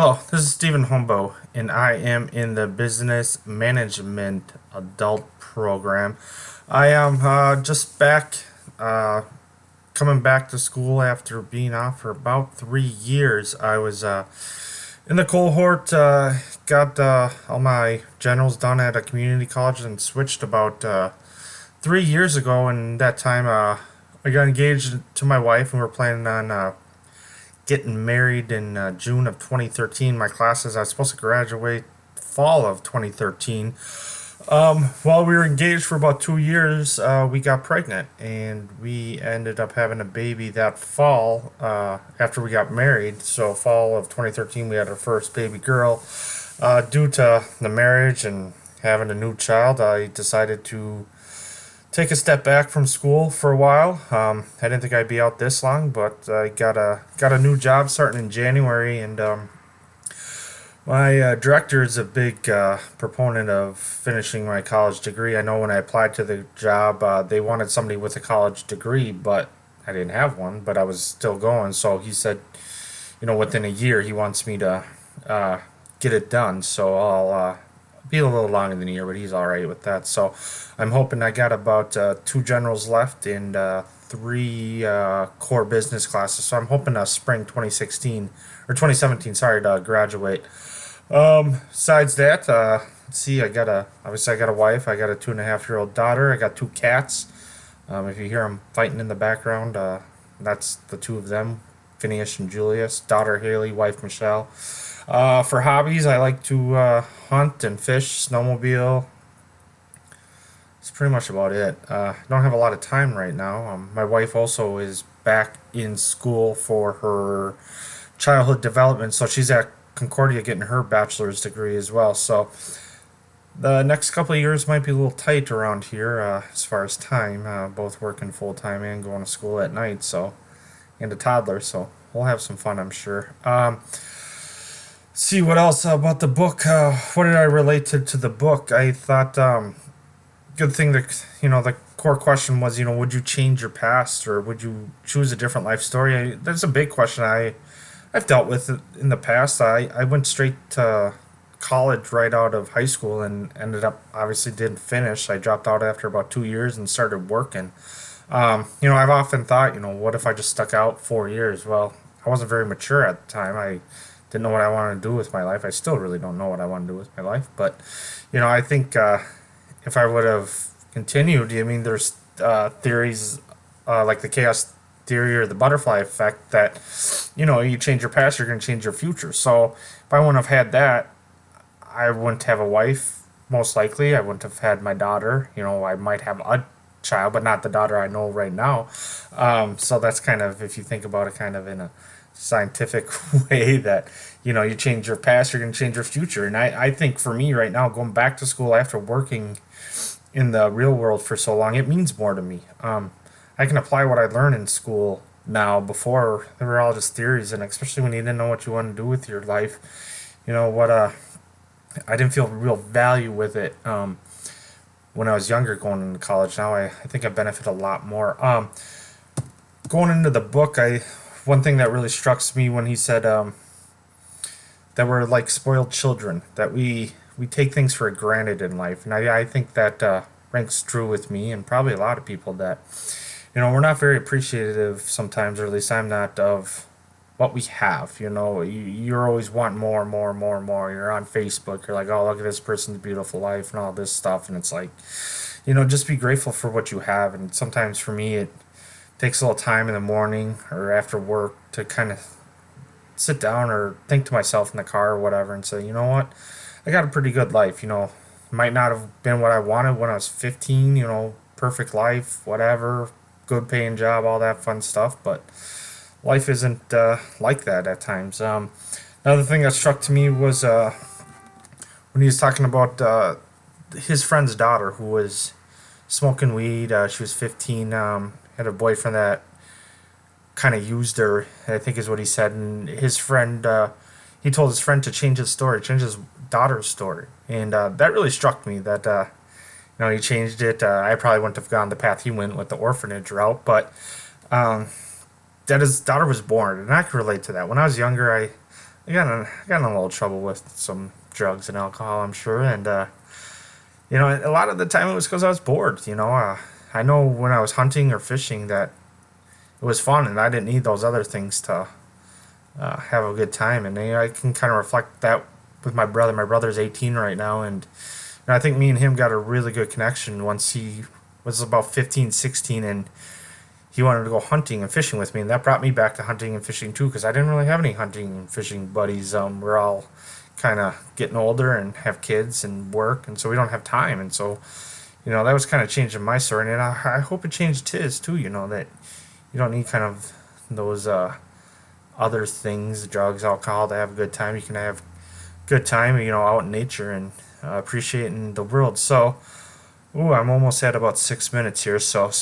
Hello, this is Stephen Humbo, and I am in the Business Management Adult Program. I am just uh, coming back to school after being off for about 3 years. I was in the cohort, got all my generals done at a community college, and switched about 3 years ago. And that time, I got engaged to my wife, and we're planning on getting married in June of 2013. My classes, I was supposed to graduate fall of 2013. While we were engaged for about 2 years, we got pregnant, and we ended up having a baby that fall after we got married. So fall of 2013, we had our first baby girl. Due to the marriage and having a new child, I decided to take a step back from school for a while. I didn't think I'd be out this long, but I got a new job starting in January, and my director is a big proponent of finishing my college degree. I know when I applied to the job, they wanted somebody with a college degree, but I didn't have one, but I was still going. So he said, within a year, he wants me to uh, get it done. So I'll be a little longer than a year, but he's all right with that. So I'm hoping I got about two generals left and three core business classes. So I'm hoping spring 2016 or 2017, sorry, to graduate. Besides that, let's see, obviously I got a wife. I got a 2.5-year-old daughter. I got two cats. If you hear them fighting in the background, that's the two of them, Phineas and Julius. Daughter Haley, wife Michelle. For hobbies, I like to hunt and fish, snowmobile. That's pretty much about it. I don't have a lot of time right now. My wife also is back in school for her childhood development, so she's at Concordia getting her bachelor's degree as well. So the next couple of years might be a little tight around here as far as time, both working full time and going to school at night. So and a toddler, so we'll have some fun, I'm sure. See what else about the book. What did I relate to the book? I thought good thing that the core question was, would you change your past or would you choose a different life story? That's a big question I've dealt with it in the past. I went straight to college right out of high school and ended up obviously didn't finish. I dropped out after about 2 years and started working. I've often thought, what if I just stuck out 4 years? Well, I wasn't very mature at the time. I didn't know what I wanted to do with my life. I still really don't know what I want to do with my life. But, I think if I would have continued, there's theories like the chaos theory or the butterfly effect that, you change your past, you're going to change your future. So if I wouldn't have had that, I wouldn't have a wife, most likely. I wouldn't have had my daughter. I might have a child, but not the daughter I know right now. So that's kind of, if you think about it, kind of in a scientific way that you change your past, you're going to change your future. And I think for me right now, going back to school after working in the real world for so long, it means more to me. I can apply what I learned in school now. Before, they were all just theories, and especially when you didn't know what you wanted to do with your life, what I didn't feel real value with it when I was younger going into college. Now I think I benefit a lot more. Going into the book, I one thing that really struck me when he said that we're like spoiled children, that we take things for granted in life, and I think that rings true with me and probably a lot of people, that we're not very appreciative sometimes, or at least I'm not, of what we have. You're always wanting more, more, more, more. You're on Facebook, you're like, oh, look at this person's beautiful life and all this stuff, and it's like, just be grateful for what you have. And sometimes for me, it takes a little time in the morning or after work to kind of sit down or think to myself in the car or whatever and say, you know what, I got a pretty good life. Might not have been what I wanted when I was 15, perfect life, whatever, good paying job, all that fun stuff, but life isn't like that at times. Another thing that struck to me was when he was talking about his friend's daughter who was smoking weed. She was 15, had a boyfriend that kind of used her, I think is what he said. And his friend, he told his friend to change his story, change his daughter's story. And that really struck me that, he changed it. I probably wouldn't have gone the path he went with the orphanage route, but um, that his daughter was born. And I can relate to that. When I was younger, I got in a little trouble with some drugs and alcohol, I'm sure, and a lot of the time it was because I was bored. I know when I was hunting or fishing that it was fun, and I didn't need those other things to have a good time. And I can kind of reflect that with my brother. My brother's 18 right now, and I think me and him got a really good connection once he was about 15, 16, and he wanted to go hunting and fishing with me, and that brought me back to hunting and fishing too, because I didn't really have any hunting and fishing buddies. We're all kind of getting older and have kids and work, and so we don't have time. And so, that was kind of changing my story, and I hope it changed his too. That you don't need kind of those other things, drugs, alcohol, to have a good time. You can have good time, out in nature and appreciating the world. So, ooh, I'm almost at about 6 minutes here, so